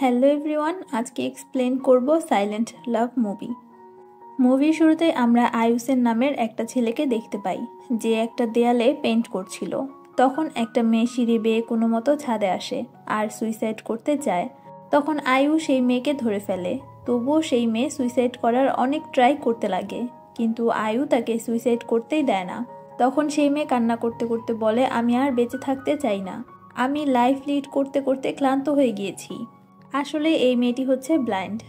Hello everyone, আজকে explain করব silent লাভ মুভির শুরুতে আমরা আয়ুষের নামের একটা ছেলেকে দেখতে পাই, যে একটা দেয়ালে পেইন্ট করছিল। তখন একটা মেয়ে সিঁড়ি বেয়ে কোনো মতো ছাদে আসে আর সুইসাইড করতে যায়। তখন আয়ু সেই মেয়েকে ধরে ফেলে, তবুও সেই মেয়ে সুইসাইড করার অনেক ট্রাই করতে লাগে, কিন্তু আয়ু তাকে সুইসাইড করতেই দেয় না। তখন সেই মেয়ে কান্না করতে করতে বলে, আমি আর বেঁচে থাকতে চাই না, আমি লাইফ লিড করতে করতে ক্লান্ত হয়ে গিয়েছি। আসলে এই মেয়েটি হচ্ছে ব্লাইন্ড,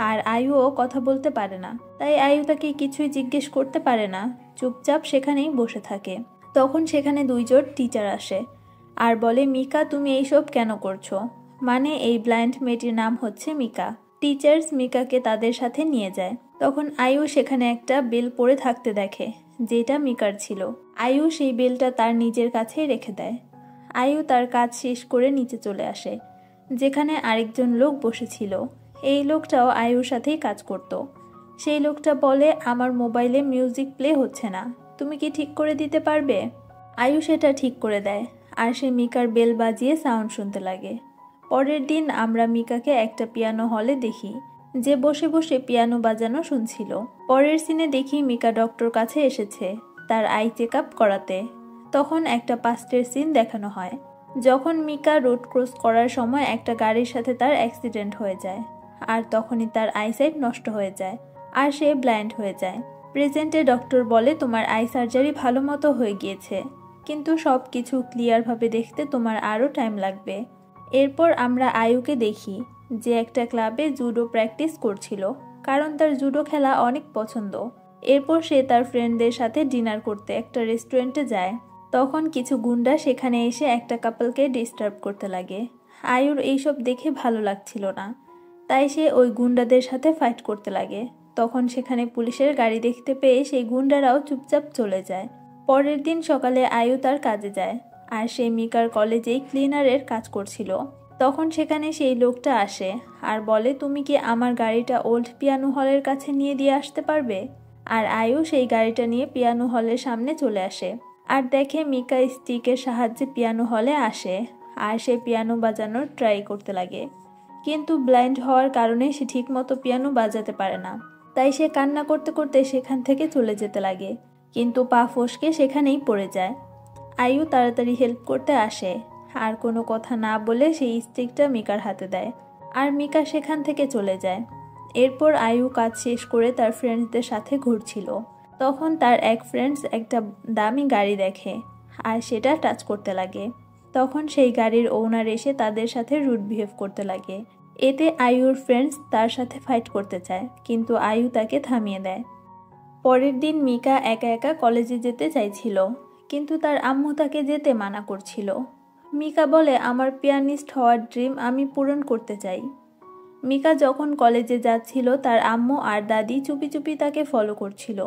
আর আয়ুও কথা বলতে পারে না, তাই আয়ু তাকে কিছুই জিজ্ঞেস করতে পারে না, চুপচাপ সেখানেই বসে থাকে। তখন সেখানে দুইজন টিচার আসে আর বলে, মিকা তুমি এইসব কেন করছো? মানে এই ব্লাইন্ড মেয়েটির নাম হচ্ছে মিকা। টিচার্স মিকাকে তাদের সাথে নিয়ে যায়। তখন আয়ু সেখানে একটা বেল পড়ে থাকতে দেখে, যেটা মিকার ছিল। আয়ু সেই বেলটা তার নিজের কাছেই রেখে দেয়। আয়ু তার কাজ শেষ করে নিচে চলে আসে, যেখানে আরেকজন লোক বসেছিল। এই লোকটাও আয়ুর সাথেই কাজ করত। সেই লোকটা বলে, আমার মোবাইলে মিউজিক প্লে হচ্ছে না, তুমি কি ঠিক করে দিতে পারবে? আয়ু সেটা ঠিক করে দেয়, আর সে মিকার বেল বাজিয়ে সাউন্ড শুনতে লাগে। পরের দিন আমরা মিকাকে একটা পিয়ানো হলে দেখি, যে বসে বসে পিয়ানো বাজানো শুনছিল। পরের সিনে দেখি মিকা ডক্টর কাছে এসেছে তার আই চেক আপ করাতে। তখন একটা পাস্টের সিন দেখানো হয়, যখন মিকা রোড ক্রস করার সময় একটা গাড়ির সাথে তার অ্যাক্সিডেন্ট হয়ে যায়, আর তখনই তার আইসাইট নষ্ট হয়ে যায় আর সে ব্লাইন্ড হয়ে যায়। প্রেজেন্টে ডক্টর বলে, তোমার আই সার্জারি ভালো মতো হয়ে গিয়েছে, কিন্তু সব কিছু ক্লিয়ারভাবে দেখতে তোমার আরও টাইম লাগবে। এরপর আমরা আয়ুকে দেখি, যে একটা ক্লাবে জুডো প্র্যাকটিস করছিল, কারণ তার জুডো খেলা অনেক পছন্দ। এরপর সে তার ফ্রেন্ডদের সাথে ডিনার করতে একটা রেস্টুরেন্টে যায়। তখন কিছু গুন্ডা সেখানে এসে একটা কাপলকে ডিস্টার্ব করতে লাগে। আয়ুর এইসব দেখে ভালো লাগছিল না, তাই সে ওই গুন্ডাদের সাথে ফাইট করতে লাগে। তখন সেখানে পুলিশের গাড়ি দেখতে পেয়ে সেই গুন্ডারাও চুপচাপ চলে যায়। পরের দিন সকালে আয়ু তার কাজে যায়, আর সে মিকার কলেজেই ক্লিনারের কাজ করছিল। তখন সেখানে সেই লোকটা আসে আর বলে, তুমি কি আমার গাড়িটা ওল্ড পিয়ানো হলের কাছে নিয়ে দিয়ে আসতে পারবে? আর আয়ু সেই গাড়িটা নিয়ে পিয়ানো হলের সামনে চলে আসে আর দেখে মিকা স্টিকের সাহায্যে পিয়ানো হলে আসে, আর সে পিয়ানো বাজানোর ট্রাই করতে লাগে। কিন্তু ব্লাইন্ড হওয়ার কারণে সে ঠিকমতো পিয়ানো বাজাতে পারে না, তাই সে কান্না করতে করতে সেখান থেকে চলে যেতে লাগে, কিন্তু পা ফসকে সেখানেই পড়ে যায়। আয়ু তাড়াতাড়ি হেল্প করতে আসে, আর কোনো কথা না বলে সেই স্টিকটা মিকার হাতে দেয়, আর মিকা সেখান থেকে চলে যায়। এরপর আয়ু কাজ শেষ করে তার ফ্রেন্ডসদের সাথে ঘুরছিল। তখন তার এক ফ্রেন্ডস একটা দামি গাড়ি দেখে আর সেটা টাচ করতে লাগে। তখন সেই গাড়ির ওনার এসে তাদের সাথে রুড বিহেভ করতে লাগে। এতে আয়ুর ফ্রেন্ডস তার সাথে ফাইট করতে চায়, কিন্তু আয়ু তাকে থামিয়ে দেয়। পরের দিন মিকা একা একা কলেজে যেতে চাইছিল, কিন্তু তার আম্মু তাকে যেতে মানা করছিল। মিকা বলে, আমার পিয়ানিস্ট হওয়ার ড্রিম আমি পূরণ করতে চাই। মিকা যখন কলেজে যাচ্ছিল, তার আম্মু আর দাদি চুপি চুপি তাকে ফলো করছিল,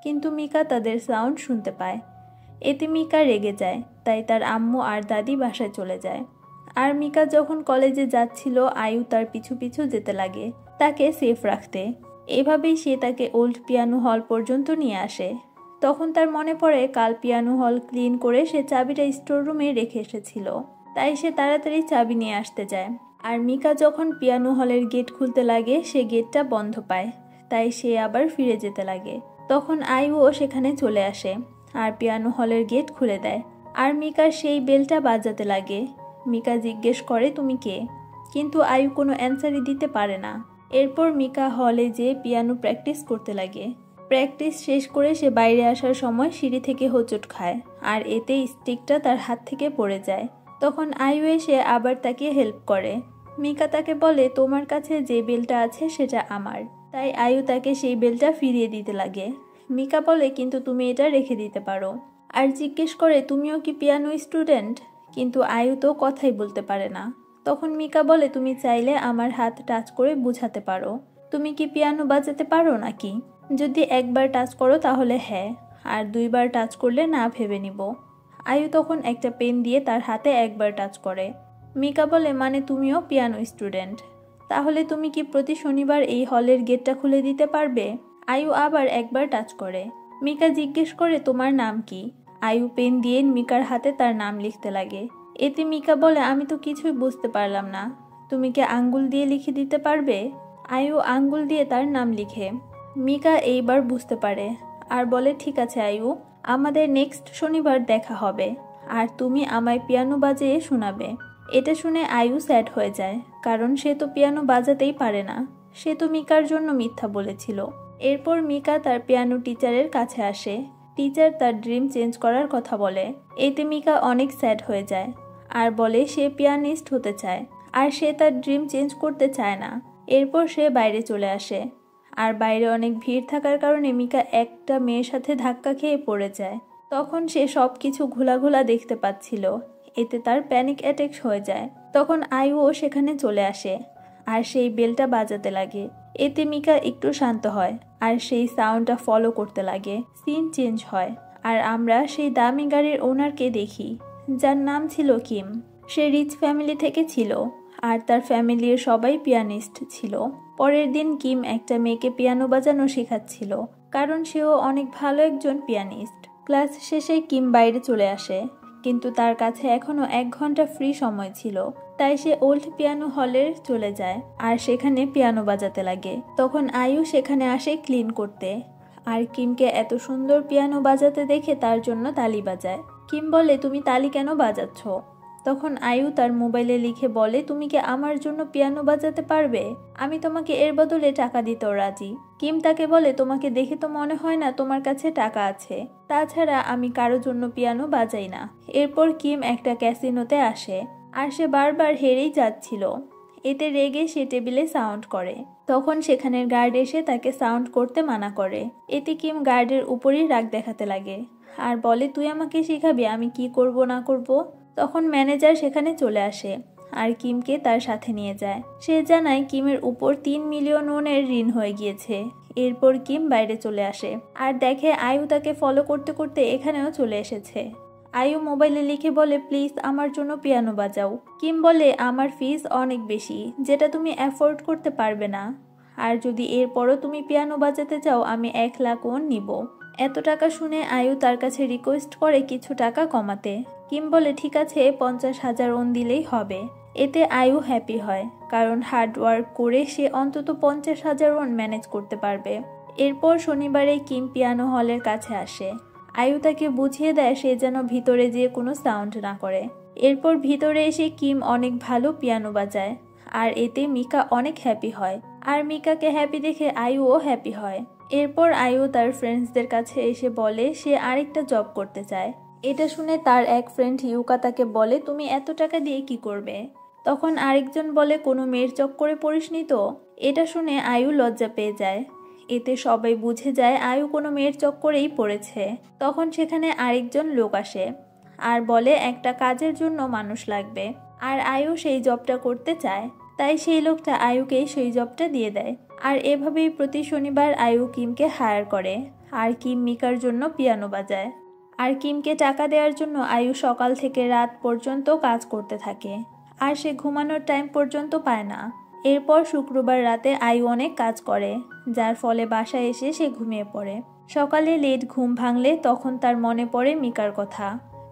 কিন্তু মিকা তাদের সাউন্ড শুনতে পায়। এতে মিকা রেগে যায়, তাই তার আম্মু আর দাদি বাসায় চলে যায়। আর মিকা যখন কলেজে যাচ্ছিল, আয়ু তার পিছু পিছু যেতে লাগে তাকে সেফ রাখতে। এভাবেই সে তাকে ওল্ড পিয়ানো হল পর্যন্ত নিয়ে আসে। তখন তার মনে পড়ে কাল পিয়ানো হল ক্লিন করে সে চাবিটা স্টোর রুমে রেখে এসেছিল, তাই সে তাড়াতাড়ি চাবি নিয়ে আসতে যায়। আর মিকা যখন পিয়ানো হলের গেট খুলতে লাগে, সে গেটটা বন্ধ পায়, তাই সে আবার ফিরে যেতে লাগে। তখন আয়ুও সেখানে চলে আসে আর পিয়ানো হলের গেট খুলে দেয়, আর মিকার সেই বেলটা বাজাতে লাগে। মিকা জিজ্ঞেস করে, তুমি কে? কিন্তু আয়ু কোনো অ্যান্সারই দিতে পারে না। এরপর মিকা হলে যেয়ে পিয়ানো প্র্যাকটিস করতে লাগে। প্র্যাকটিস শেষ করে সে বাইরে আসার সময় সিঁড়ি থেকে হোঁচট খায়, আর এতে স্টিকটা তার হাত থেকে পড়ে যায়। তখন আয়ু এসে আবার তাকে হেল্প করে। মিকা তাকে বলে, তোমার কাছে যে বেলটা আছে সেটা আমার। তাই আয়ু তাকে সেই বেলটা ফিরিয়ে দিতে লাগে। মিকা বলে, কিন্তু তুমি এটা রেখে দিতে পারো। আর জিজ্ঞেস করে, তুমিও কি পিয়ানো স্টুডেন্ট? কিন্তু আয়ু তো কথাই বলতে পারে না। তখন মিকা বলে, তুমি চাইলে আমার হাত টাচ করে বুঝাতে পারো, তুমি কি পিয়ানো বাজাতে পারো নাকি? যদি একবার টাচ করো তাহলে হ্যাঁ, আর দুইবার টাচ করলে না ভেবে নিব। আয়ু তখন একটা পেন দিয়ে তার হাতে একবার টাচ করে। মিকা বলে, মানে তুমিও পিয়ানো স্টুডেন্ট? তাহলে তুমি কি প্রতি শনিবার এই হলের গেটটা খুলে দিতে পারবে? আয়ু আবার একবার টাচ করে। মিকা জিজ্ঞেস করে, তোমার নাম কি? আয়ু পেন দিয়ে মিকার হাতে তার নাম লিখতে লাগে। এতে মিকা বলে, আমি তো কিছুই বুঝতে পারলাম না, তুমি কি আঙ্গুল দিয়ে লিখে দিতে পারবে? আয়ু আঙ্গুল দিয়ে তার নাম লিখে। মিকা এইবার বুঝতে পারে আর বলে, ঠিক আছে আয়ু, আমাদের নেক্সট শনিবার দেখা হবে, আর তুমি আমায় পিয়ানো বাজিয়ে শোনাবে। এটা শুনে আয়ু স্যাড হয়ে যায়, কারণ সে তো পিয়ানো বাজাতেই পারে না। সে তো মিকার জন্য মিথ্যা বলেছিল। এরপর মিকা তার পিয়ানো টিচারের কাছে আসে। টিচার তার ড্রিম চেঞ্জ করার কথা বলে। এতে মিকা অনেক স্যাড হয়ে যায় আর বলে সে পিয়ানিস্ট হতে চায়, আর সে তার ড্রিম চেঞ্জ করতে চায় না। এরপর সে বাইরে চলে আসে, আর বাইরে অনেক ভিড় থাকার কারণে মিকা একটা মেয়ের সাথে ধাক্কা খেয়ে পড়ে যায়। তখন সে সব কিছু ঘোলাঘোলা দেখতে পাচ্ছিল। এতে তার প্যানিক অ্যাটাক হয়ে যায়। তখন আয়ুও সেখানে চলে আসে আর সেই বেলটা বাজাতে লাগে। এতে মিকা একটু শান্ত হয় আর সেই সাউন্ডটা ফলো করতে লাগে। সিন চেঞ্জ হয় আর আমরা সেই দামি গাড়ির ওনারকে দেখি, যার নাম ছিল কিম। সে রিচ ফ্যামিলি থেকে ছিল আর তার ফ্যামিলির সবাই পিয়ানিস্ট ছিল। পরের দিন কিম একটা মেয়েকে পিয়ানো বাজানো শেখাচ্ছিল, কারণ সেও অনেক ভালো একজন পিয়ানিস্ট। ক্লাস শেষে কিম বাইরে চলে আসে, কিন্তু তার কাছে এখনো 1 ঘন্টা ফ্রি সময় ছিল। তাই সে ওল্ড পিয়ানো হলে চলে যায় আর সেখানে পিয়ানো বাজাতে লাগে। তখন আয়ু সেখানে আসে ক্লিন করতে, আর কিমকে এত সুন্দর পিয়ানো বাজাতে দেখে তার জন্য তালি বাজায়। কিম বলে, তুমি তালি কেন বাজাচ্ছ? তখন আয়ু তার মোবাইলে লিখে বলে, তুমি কি আমার জন্য পিয়ানো বাজাতে পারবে? আমি তোমাকে এর বদলে টাকা দিতেও রাজি। কিম তাকে বলে, তোমাকে দেখে তো মনে হয় না তোমার কাছে টাকা আছে, তাছাড়া আমি কারো জন্য পিয়ানো বাজাই না। এরপর কিম একটা ক্যাসিনোতে আসে আর সে বারবার হেরেই যাচ্ছিল। এতে রেগে সে টেবিলে সাউন্ড করে। তখন সেখানের গার্ড এসে তাকে সাউন্ড করতে মানা করে। এতে কিম গার্ডের উপরই রাগ দেখাতে লাগে আর বলে, তুই আমাকে শিখাবি আমি কি করব না করব? তখন ম্যানেজার সেখানে চলে আসে আর কিমকে তার সাথে নিয়ে যায়। সে জানায় কিমের উপর 3 মিলিয়ন ওনের ঋণ হয়ে গিয়েছে। এরপর কিম বাইরে চলে আসে আর দেখে আয়ু তাকে ফলো করতে করতে এখানেও চলে এসেছে। আয়ু মোবাইলে লিখে বলে, প্লিজ আমার জন্য পিয়ানো বাজাও। কিম বলে, আমার ফিস অনেক বেশি, যেটা তুমি অ্যাফোর্ড করতে পারবে না, আর যদি এরপরও তুমি পিয়ানো বাজাতে চাও আমি 1 লাখ ওন নিব। এত টাকা শুনে আয়ু তার কাছে রিকোয়েস্ট করে কিছু টাকা কমাতে। কিম বলে, ঠিক আছে 50,000 ওন দিলেই হবে। এতে আয়ু হ্যাপি হয়, কারণ হার্ড ওয়ার্ক করে সে অন্তত 50,000 ওন ম্যানেজ করতে পারবে। এরপর শনিবারে কিম পিয়ানো হলের কাছে আসে। আয়ু তাকে বুঝিয়ে দেয় সে যেন ভিতরে যেয়ে কোনো সাউন্ড না করে। এরপর ভিতরে এসে কিম অনেক ভালো পিয়ানো বাজায়, আর এতে মিকা অনেক হ্যাপি হয়, আর মিকাকে হ্যাপি দেখে আয়ুও হ্যাপি হয়। এরপর আয়ু তার ফ্রেন্ডসদের কাছে এসে বলে সে আরেকটা জব করতে চায়। এটা শুনে তার এক ফ্রেন্ড ইউকা তাকে বলে, তুমি এত টাকা দিয়ে কি করবে? তখন আরেকজন বলে, কোনো মেয়ের চক্করে পড়িসনি তো? এটা শুনে আয়ু লজ্জা পেয়ে যায়। এতে সবাই বুঝে যায় আয়ু কোনো মেয়ের চক্করেই পড়েছে। তখন সেখানে আরেকজন লোক আসে আর বলে একটা কাজের জন্য মানুষ লাগবে, আর আয়ু সেই জবটা করতে চায়। তাই সেই লোকটা আয়ুকেই সেই জবটা দিয়ে দেয়। আর এভাবেই প্রতি শনিবার আয়ু কিমকে হায়ার করে, আর কিম মিকার জন্য পিয়ানো বাজায়। আর কিমকে টাকা দেওয়ার জন্য আয়ু সকাল থেকে রাত পর্যন্ত কাজ করতে থাকে, আর সে ঘুমানোর টাইম পর্যন্ত পায় না। এরপর শুক্রবার রাতে আয়ু অনেক কাজ করে, যার ফলে বাসায় এসে সে ঘুমিয়ে পড়ে। সকালে লেট ঘুম ভাঙলে তখন তার মনে পড়ে মিকার কথা,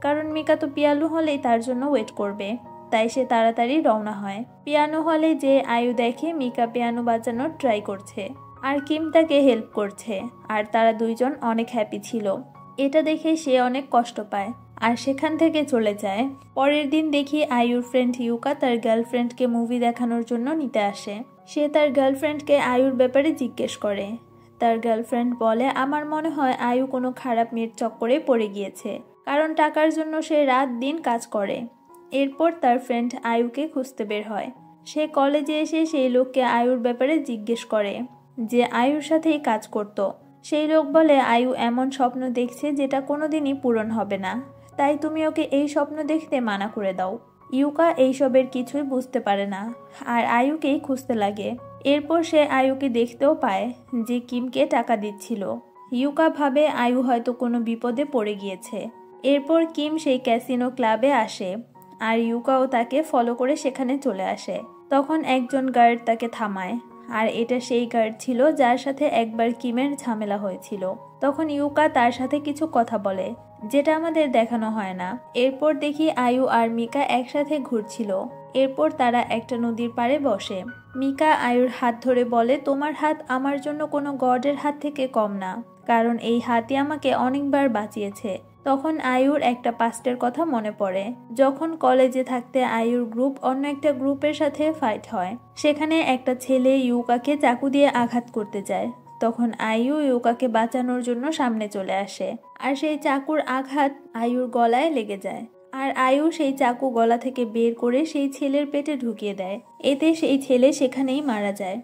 কারণ মিকা তো পিয়ানো হলেই তার জন্য ওয়েট করবে। তাই সে তাড়াতাড়ি রওনা হয়। পিয়ানো হলে যে আয়ু দেখে মিকা পিয়ানো বাজানোর ট্রাই করছে, আর কিম তাকে হেল্প করছে, আর তারা দুইজন অনেক হ্যাপি ছিল। এটা দেখে সে অনেক কষ্ট পায় আর সেখান থেকে চলে যায়। পরের দিন দেখি আয়ুর ফ্রেন্ড ইউকা তার গার্লফ্রেন্ডকে মুভি দেখানোর জন্য নিতে আসে। সে তার গার্লফ্রেন্ডকে আয়ুর ব্যাপারে জিজ্ঞেস করে। তার গার্লফ্রেন্ড বলে, আমার মনে হয় আয়ু কোনো খারাপ মেয়ের চক্করে পড়ে গিয়েছে, কারণ টাকার জন্য সে রাত দিন কাজ করে। এরপর তার ফ্রেন্ড আয়ুকে খুঁজতে বের হয়। সে কলেজে এসে সেই লোককে আয়ুর ব্যাপারে জিজ্ঞেস করে, যে আয়ুর সাথেই কাজ করত। সেই লোক বলে, আয়ু এমন স্বপ্ন দেখছে যেটা কোনোদিনই পূরণ হবে না, তাই তুমি ওকে এই স্বপ্ন দেখতে মানা করে দাও। ইউকা এইসবের কিছুই বুঝতে পারে না আর আয়ুকেই খুঁজতে লাগে। এরপর সে আয়ুকে দেখতেও পায় যে কিমকে টাকা দিচ্ছিল। ইউকা ভাবে আয়ু হয়তো কোনো বিপদে পড়ে গিয়েছে। এরপর কিম সেই ক্যাসিনো ক্লাবে আসে আর ইউকাও তাকে ফলো করে সেখানে চলে আসে। তখন একজন গার্ড তাকে থামায়, আর এটা সেই গার্ড ছিল যার সাথে একবার কিমের ঝামেলা হয়েছিল। তখন ইউকা তার সাথে কিছু কথা বলে, যেটা আমাদের দেখানো হয় না। এরপর দেখি আয়ু আর মিকা একসাথে ঘুরছিল। এরপর তারা একটা নদীর পাড়ে বসে। মিকা আয়ুর হাত ধরে বলে, তোমার হাত আমার জন্য কোনো গডের হাত থেকে কম না, কারণ এই হাতই আমাকে অনেকবার বাঁচিয়েছে। তখন আয়ুর একটা পাস্টের কথা মনে পড়ে, যখন কলেজে থাকতে আয়ুর গ্রুপ অন্য একটা গ্রুপের সাথে ফাইট হয়। সেখানে একটা ছেলে ইউকাকে চাকু দিয়ে আঘাত করতে যায়। তখন আয়ু ইউকাকে বাঁচানোর জন্য সামনে চলে আসে, আর সেই চাকুর আঘাত আয়ুর গলায় লেগে যায়। আর আয়ু সেই চাকু গলা থেকে বের করে সেই ছেলের পেটে ঢুকিয়ে দেয়। এতে সেই ছেলে সেখানেই মারা যায়।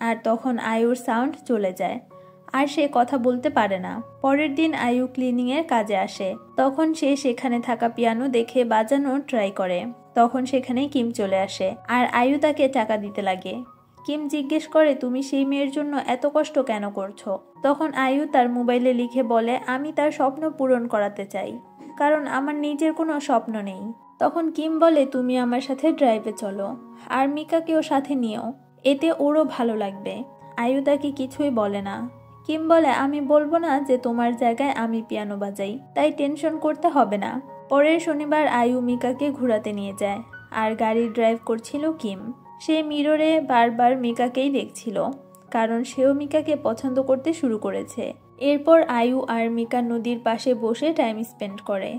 আর তখন আয়ুর সাউন্ড চলে যায়, আর সে কথা বলতে পারে না। পরের দিন আয়ু ক্লিনিংয়ের কাজে আসে। তখন সে সেখানে থাকা পিয়ানো দেখে বাজানোর ট্রাই করে। তখন সেখানে কিম চলে আসে, আর আয়ু তাকে টাকা দিতে লাগে। কিম জিজ্ঞেস করে, তুমি সেই মেয়ের জন্য এত কষ্ট কেন করছো? তখন আয়ু তার মোবাইলে লিখে বলে, আমি তার স্বপ্ন পূরণ করাতে চাই, কারণ আমার নিজের কোনো স্বপ্ন নেই। তখন কিম বলে, তুমি আমার সাথে ড্রাইভে চলো, আর মিকাকেও সাথে নিও, এতে ওরও ভালো লাগবে। আয়ু তাকে কিছুই বলে না। কিম বলে, আমি বলবো না যে তোমার জায়গায় আমি পিয়ানো বাজাই, তাই টেনশন করতে হবে না। পরের শনিবার আয়ু মিকাকে ঘোরাতে নিয়ে যায়, আর গাড়ি ড্রাইভ করছিল কিম। সে মিররে বারবার মিকাকেই দেখছিল, কারণ সেও মিকাকে পছন্দ করতে শুরু করেছে। এরপর আয়ু আর মিকা নদীর পাশে বসে টাইম স্পেন্ড করে।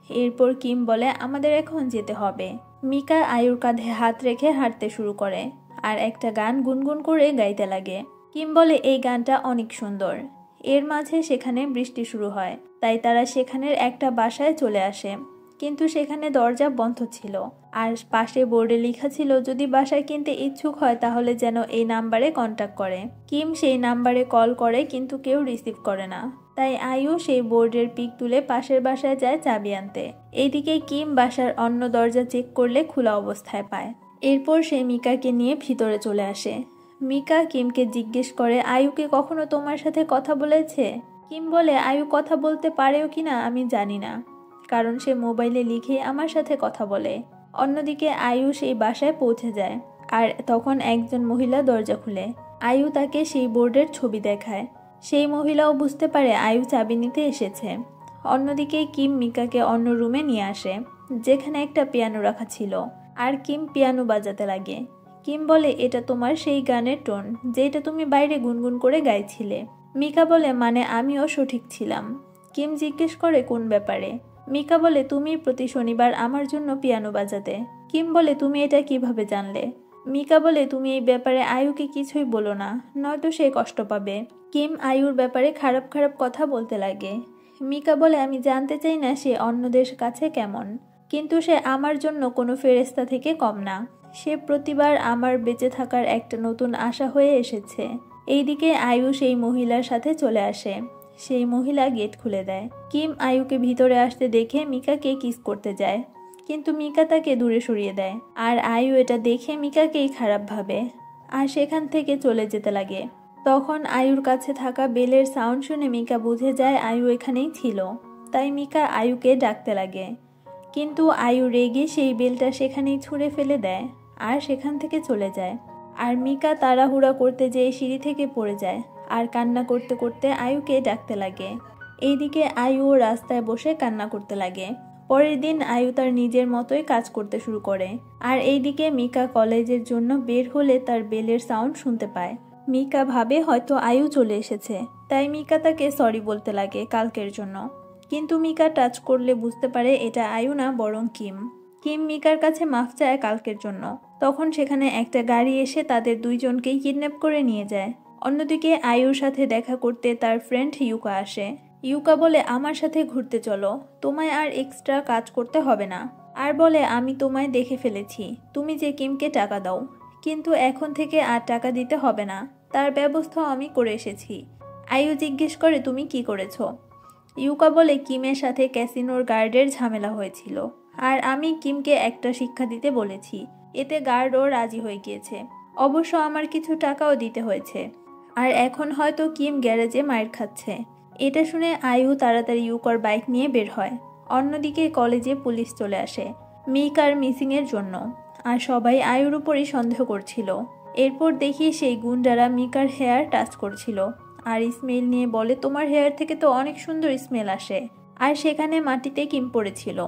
এরপর কিম বলে, আমাদের এখন যেতে হবে। মিকা আয়ুর কাঁধে হাত রেখে হাঁটতে শুরু করে, আর একটা গান গুনগুন করে গাইতে লাগে। কিম বলে, এই গানটা অনেক সুন্দর। এর মাঝে সেখানে বৃষ্টি শুরু হয়, তাই তারা সেখানের একটা বাসায় চলে আসে। কিন্তু সেখানে দরজা বন্ধ ছিল, আর পাশে বোর্ডে লেখা ছিল, যদি বাসায় কিনতে ইচ্ছুক হয় তাহলে যেন এই নাম্বারে কন্ট্যাক্ট করে। কিম সেই নাম্বারে কল করে, কিন্তু কেউ রিসিভ করে না। তাই আয়ু সেই বোর্ডের পিক তুলে পাশের বাসায় যায় চাবি আনতে। এইদিকে কিম বাসার অন্য দরজা চেক করলে খোলা অবস্থায় পায়। এরপর সে মিকাকে নিয়ে ভিতরে চলে আসে। মিকা কিমকে জিজ্ঞেস করে, আয়ুকে কখনো তোমার সাথে কথা বলেছে? কিম বলে, আয়ু কথা বলতে পারেও কিনা আমি জানি না, কারণ সে মোবাইলে লিখে আমার সাথে কথা বলে। অন্যদিকে আয়ু সেই বাসায় পৌঁছে যায়, আর তখন একজন মহিলা দরজা খুলে। আয়ু তাকে সেই বোর্ডের ছবি দেখায়। সেই মহিলাও বুঝতে পারে আয়ু চাবি নিতে এসেছে। অন্যদিকে কিম মিকাকে অন্য রুমে নিয়ে আসে, যেখানে একটা পিয়ানো রাখা ছিল, আর কিম পিয়ানো বাজাতে লাগে। কিম বলে, এটা তোমার সেই গানের টোন যেটা তুমি বাইরে গুনগুন করে গাইছিলে। মিকা বলে, মানে আমিও সঠিক ছিলাম। কিম জিজ্ঞেস করে, কোন ব্যাপারে? মিকা বলে, তুমি প্রতি শনিবার আমার জন্য পিয়ানো বাজাতে। কিম বলে, তুমি এটা কিভাবে জানলে? মিকা বলে, তুমি এই ব্যাপারে আয়ুকে কিছুই বলো না, নয়তো সে কষ্ট পাবে। কিম আয়ুর ব্যাপারে খারাপ খারাপ কথা বলতে লাগে। মিকা বলে, আমি জানতে চাই না সে অন্যদের কাছে কেমন, কিন্তু সে আমার জন্য কোনো ফেরেশতা থেকে কম না। সে প্রতিবার আমার বেঁচে থাকার একটা নতুন আশা হয়ে এসেছে। এইদিকে আয়ু সেই মহিলার সাথে চলে আসে। সেই মহিলা গেট খুলে দেয়। কিম আয়ুকে ভিতরে আসতে দেখে মিকাকে কিস করতে যায়, কিন্তু মিকা তাকে দূরে সরিয়ে দেয়। আর আয়ু এটা দেখে মিকাকেই খারাপ ভাবে, আর সেখান থেকে চলে যেতে লাগে। তখন আয়ুর কাছে থাকা বেলের সাউন্ড শুনে মিকা বুঝে যায় আয়ু এখানেই ছিল। তাই মিকা আয়ুকে ডাকতে লাগে, কিন্তু আয়ু রেগে সেই বেলটা সেখানেই ছুঁড়ে ফেলে দেয়, আর সেখান থেকে চলে যায়। আর মিকা তাড়াহুড়া করতে যেয়ে সিঁড়ি থেকে পড়ে যায়, আর কান্না করতে করতে আয়ুকে ডাকতে লাগে। এইদিকে আয়ুও রাস্তায় বসে কান্না করতে লাগে। পরের দিন আয়ু তার নিজের মতোই কাজ করতে শুরু করে। আর এইদিকে মিকা কলেজের জন্য বের হলে তার বেলের সাউন্ড শুনতে পায়। মিকা ভাবে হয়তো আয়ু চলে এসেছে, তাই মিকা তাকে সরি বলতে লাগে কালকের জন্য। কিন্তু মিকা টাচ করলে বুঝতে পারে এটা আয়ু না, বরং কিম। কিম মিকার কাছে মাফ চায় কালকের জন্য। তখন সেখানে একটা গাড়ি এসে তাদের দুইজনকেই কিডন্যাপ করে নিয়ে যায়। অন্যদিকে আয়ুর সাথে দেখা করতে তার ফ্রেন্ড ইউকা আসে। ইউকা বলে, আমার সাথে ঘুরতে চলো, তোমায় আর এক্সট্রা কাজ করতে হবে না। আর বলে, আমি তোমায় দেখে ফেলেছি, তুমি যে কিমকে টাকা দাও, কিন্তু এখন থেকে আর টাকা দিতে হবে না, তার ব্যবস্থাও আমি করে এসেছি। আয়ু জিজ্ঞেস করে, তুমি কি করেছো? ইউকা বলে, কিমের সাথে ক্যাসিনোর গার্ডের ঝামেলা হয়েছিল, আর আমি কিমকে একটা শিক্ষা দিতে বলেছি। এতে গার্ডও রাজি হয়ে গিয়েছে। অবশ্য আমার কিছু টাকাও দিতে হয়েছে। আর এখন হয়তো কিম গ্যারেজে মাইর খাচ্ছে। এটা শুনে আয়ু তাড়াতাড়ি ইউকার বাইক নিয়ে বের হয়। অন্যদিকে কলেজে পুলিশ চলে আসে মিকার মিসিংয়ের জন্য, আর সবাই আয়ুর উপরই সন্দেহ করছিল। এরপর দেখি সেই গুন্ডারা মিকার হেয়ার টাচ করছিল, আর স্মেল নিয়ে বলে, তোমার হেয়ার থেকে তো অনেক সুন্দর স্মেল আসে। আর সেখানে মাটিতে কিম পড়েছিল।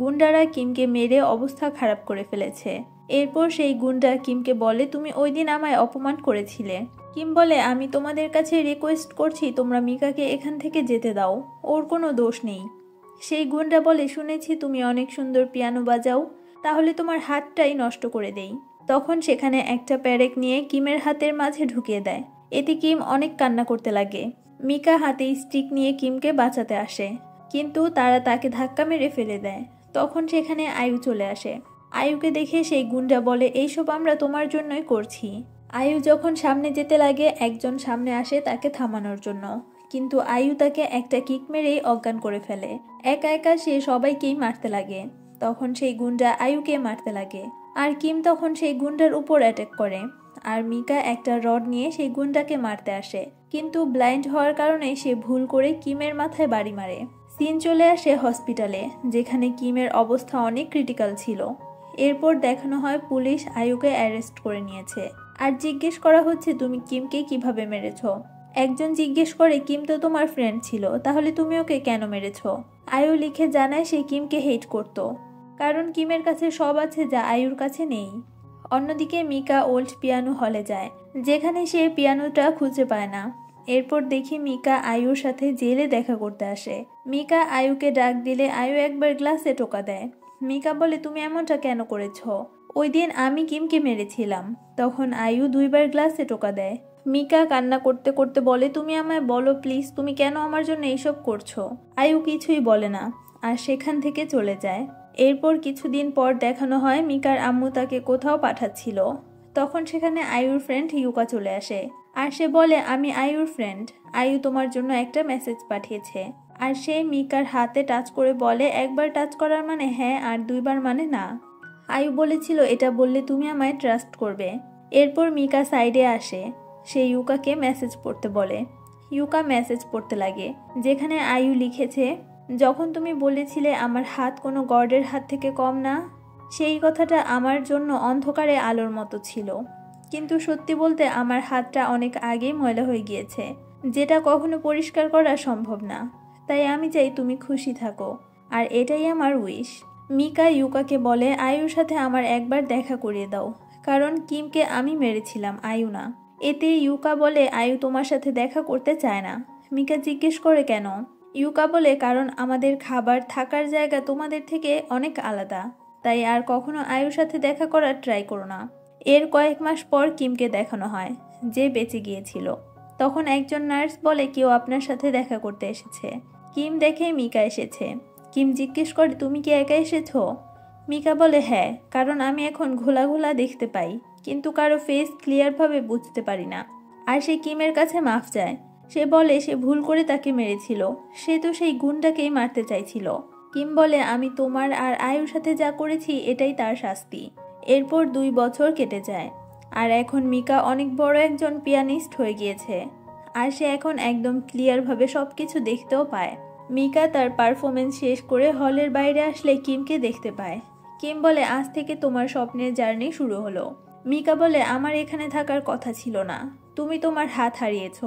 গুন্ডারা কিমকে মেরে অবস্থা খারাপ করে ফেলেছে। এরপর সেই গুন্ডা কিমকে বলে তুমি ওই দিন আমায় অপমান করেছিলে। কিম বলে আমি তোমাদের কাছে রিকোয়েস্ট করছি তোমরা মিকাকে এখান থেকে যেতে দাও, ওর কোনো দোষ নেই। সেই গুন্ডা বলে শুনেছি তুমি অনেক সুন্দর পিয়ানো বাজাও, তাহলে তোমার হাতটাই নষ্ট করে দেই। তখন সেখানে একটা প্যারেক নিয়ে কিমের হাতের মাঝে ঢুকিয়ে দেয়। এতে কিম অনেক কান্না করতে লাগে। মিকা হাতে স্টিক নিয়ে কিমকে বাঁচাতে আসে, কিন্তু তারা তাকে ধাক্কা মেরে ফেলে দেয়। তখন সেখানে আয়ু চলে আসে। আয়ুকে দেখে সেই গুন্ডা বলে এইসব আমরা তোমার জন্যই করছি। আয়ু যখন সামনে যেতে লাগে একজন সামনে আসে তাকে থামানোর জন্য, কিন্তু আয়ু তাকে একটা কিক মেরেই অজ্ঞান করে ফেলে। একা একা সে সবাইকেই মারতে লাগে। তখন সেই গুন্ডা আয়ুকে মারতে লাগে, আর কিম তখন সেই গুন্ডার উপর অ্যাটাক করে। আর মিকা একটা রড নিয়ে সেই গুন্ডাকে মারতে আসে, কিন্তু ব্লাইন্ড হওয়ার কারণে সে ভুল করে কিমের মাথায় বাড়ি মারে। সিন চলে আসে হসপিটালে, যেখানে কিমের অবস্থা অনেক ক্রিটিক্যাল ছিল। এরপর দেখানো হয় পুলিশ আয়ুকে অ্যারেস্ট করে নিয়েছে, আর জিজ্ঞেস করা হচ্ছে তুমি কিমকে কিভাবে মেরেছ। একজন জিজ্ঞেস করে কিম তো তোমার ফ্রেন্ড ছিল, তাহলে তুমি ওকে কেন মেরেছ। আয়ু লিখে জানায় সে কিমকে হেট করত, কারণ কিমের কাছে সব আছে যা আয়ুর কাছে নেই। অন্যদিকে মিকা ওল্ড পিয়ানো হলে যায়, যেখানে সে পিয়ানোটা খুঁজে পায় না। এরপর দেখি মিকা আয়ুর সাথে জেলে দেখা করতে আসে। মিকা আয়ুকে ডাক দিলে আয়ু একবার গ্লাসে টোকা দেয়। মিকা বলে তুমি এমনটা কেন করেছ, ওই দিন আমি কিমকে মেরেছিলাম। তখন আয়ু দুইবার গ্লাসে টোকা দেয়। মিকা কান্না করতে করতে বলে তুমি আমায় বলো প্লিজ, তুমি কেন আমার জন্য এইসব করছো। আয়ু কিছুই বলে না, আর সেখান থেকে চলে যায়। এরপর কিছুদিন পর দেখানো হয় মিকার আম্মু তাকে কোথাও পাঠাচ্ছিল। তখন সেখানে আয়ুর ফ্রেন্ড ইউকা চলে আসে, আর সে বলে আমি আয়ুর ফ্রেন্ড, আয়ু তোমার জন্য একটা মেসেজ পাঠিয়েছে। আর সে মিকার হাতে টাচ করে বলে একবার টাচ করার মানে হ্যাঁ, আর দুইবার মানে না। আয়ু বলেছিল এটা বললে তুমি আমায় ট্রাস্ট করবে। এরপর মিকা সাইডে আসে, সে ইউকাকে মেসেজ পড়তে বলে। ইউকা মেসেজ পড়তে লাগে, যেখানে আয়ু লিখেছে যখন তুমি বলেছিলে আমার হাত কোনো গডের হাত থেকে কম না, সেই কথাটা আমার জন্য অন্ধকারে আলোর মতো ছিল, কিন্তু সত্যি বলতে আমার হাতটা অনেক আগেই ময়লা হয়ে গিয়েছে, যেটা কখনো পরিষ্কার করা সম্ভব না। তাই আমি চাই তুমি খুশি থাকো, আর এটাই আমার উইশ। মিকা ইউকাকে বলে আয়ুর সাথে আমার একবার দেখা করিয়ে দাও, কারণ কিমকে আমি মেরেছিলাম, আয়ু না। এতে ইউকা বলে আয়ু তোমার সাথে দেখা করতে চায় না। মিকা জিজ্ঞেস করে কেন। ইউকা বলে কারণ আমাদের খাবার থাকার জায়গা তোমাদের থেকে অনেক আলাদা, তাই আর কখনো আয়ুর সাথে দেখা করার ট্রাই করো না। এর কয়েক মাস পর কিমকে দেখানো হয়, যে বেঁচে গিয়েছিল। তখন একজন নার্স বলে কেউ আপনার সাথে দেখা করতে এসেছে। কিম দেখে মিকা এসেছে। কিম জিজ্ঞেস করে তুমি কি একা এসেছো। মিকা বলে হ্যাঁ, কারণ আমি এখন ঘোলা ঘোলা দেখতে পাই, কিন্তু কারো ফেস ক্লিয়ারভাবে বুঝতে পারি না। আর সে কিমের কাছে মাফ চায়। সে বলে সে ভুল করে তাকে মেরেছিল, সে তো সেই গুন্ডাকেই মারতে চাইছিল। কিম বলে আমি তোমার আর আয়ুর সাথে যা করেছি এটাই তার শাস্তি। এরপর 2 বছর কেটে যায়, আর এখন মিকা অনেক বড় একজন পিয়ানিস্ট হয়ে গিয়েছে, আর সে এখন একদম ক্লিয়ারভাবে সবকিছু দেখতেও পায়। মিকা তার পারফরমেন্স শেষ করে হলের বাইরে আসলে কিমকে দেখতে পায়। কিম বলে আজ থেকে তোমার স্বপ্নের জার্নি শুরু হলো। মিকা বলে আমার এখানে থাকার কথা ছিল না, তুমি তোমার হাত হারিয়েছ,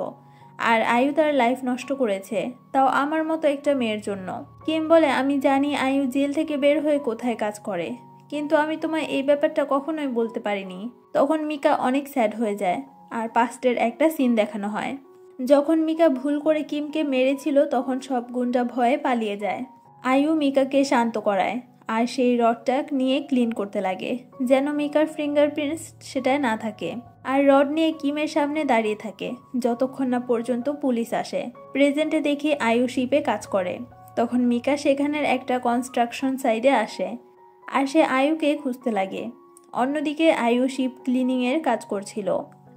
আর আয়ু তার লাইফ নষ্ট করেছে, তাও আমার মতো একটা মেয়ের জন্য। কিম বলে আমি জানি আয়ু জেল থেকে বের হয়ে কোথায় কাজ করে, কিন্তু আমি তোমায় এই ব্যাপারটা কখনোই বলতে পারিনি। তখন মিকা অনেক স্যাড হয়ে যায়, আর পাস্টের একটা সিন দেখানো হয়। যখন মিকা ভুল করে কিমকে মেরেছিল তখন সব গুন্ডা ভয়ে পালিয়ে যায়। আয়ু মিকাকে শান্ত করায়, আর সেই রডটা নিয়ে ক্লিন করতে লাগে, যেন মিকার ফিঙ্গারপ্রিন্টস সেটায় না থাকে। আর রড নিয়ে কিমের সামনে দাঁড়িয়ে থাকে যতক্ষণ না পর্যন্ত পুলিশ আসে। প্রেজেন্টে দেখি আয়ু শিপে কাজ করে। তখন মিকা সেখানের একটা কনস্ট্রাকশন সাইডে আসে, আর সে আয়ুকে খুঁজতে লাগে। অন্যদিকে আয়ু শিপ ক্লিনিংয়ের কাজ করছিল।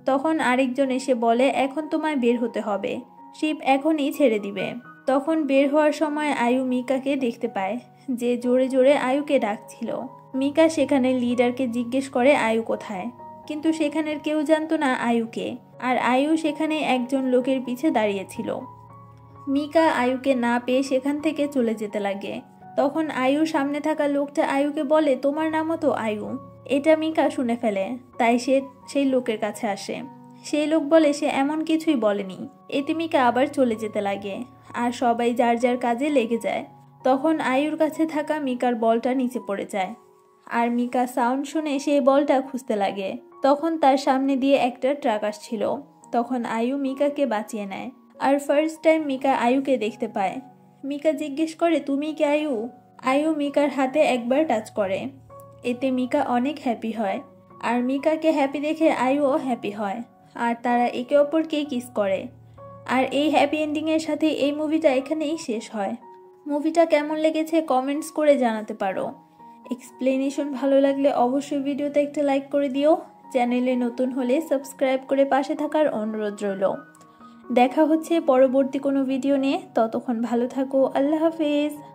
তখন আরেকজন এসে বলে এখন তোমায় বের হতে হবে, শিপ এখনই ছেড়ে দিবে। তখন বের হওয়ার সময় আয়ু মিকাকে দেখতে পায়, যে জোরে জোরে আয়ুকে ডাকছিল। মিকা সেখানে লিডারকে জিজ্ঞেস করে আয়ু কোথায়, কিন্তু সেখানের কেউ জানতো না আয়ুকে, আর আয়ু সেখানে একজন লোকের পিছে দাঁড়িয়েছিল। মিকা আয়ুকে না পেয়ে সেখান থেকে চলে যেতে লাগে। তখন আয়ুর সামনে থাকা লোকটা আয়ুকে বলে তোমার নামও তো আয়ু। এটা মিকা শুনে ফেলে, তাই সে সেই লোকের কাছে আসে। সেই লোক বলে সে এমন কিছুই বলেনি। এতে মিকা আবার চলে যেতে লাগে, আর সবাই যার যার কাজে লেগে যায়। তখন আয়ুর কাছে থাকা মিকার বলটা নিচে পড়ে যায়, আর মিকা সাউন্ড শুনে সেই বলটা খুঁজতে লাগে। তখন তার সামনে দিয়ে একটা ট্রাক আসছিল। তখন আয়ু মিকাকে বাঁচিয়ে নেয়। আর ফার্স্ট টাইম মিকা আয়ুকে দেখতে পায়। মিকা জিজ্ঞেস করে, তুমি কি আয়ু? আয়ু মিকার হাতে একবার টাচ করে। এতে মিকা অনেক হ্যাপি হয়। আর মিকাকে হ্যাপি দেখে আয়ুও হ্যাপি হয়। আর তারা একে অপরকে কিস করে। আর এই হ্যাপি এন্ডিংয়ের সাথে এই মুভিটা এখানেই শেষ হয়। মুভিটা কেমন লেগেছে কমেন্টস করে জানাতে পারো। এক্সপ্লেনেশন ভালো লাগলে অবশ্যই ভিডিওতে একটা লাইক করে দিও। চ্যানেলে নতুন হলে সাবস্ক্রাইব করে পাশে থাকার অনুরোধ রইল। দেখা হচ্ছে পরবর্তী কোনো ভিডিও নিয়ে। ততক্ষণ ভালো থাকো। আল্লাহ হাফেজ।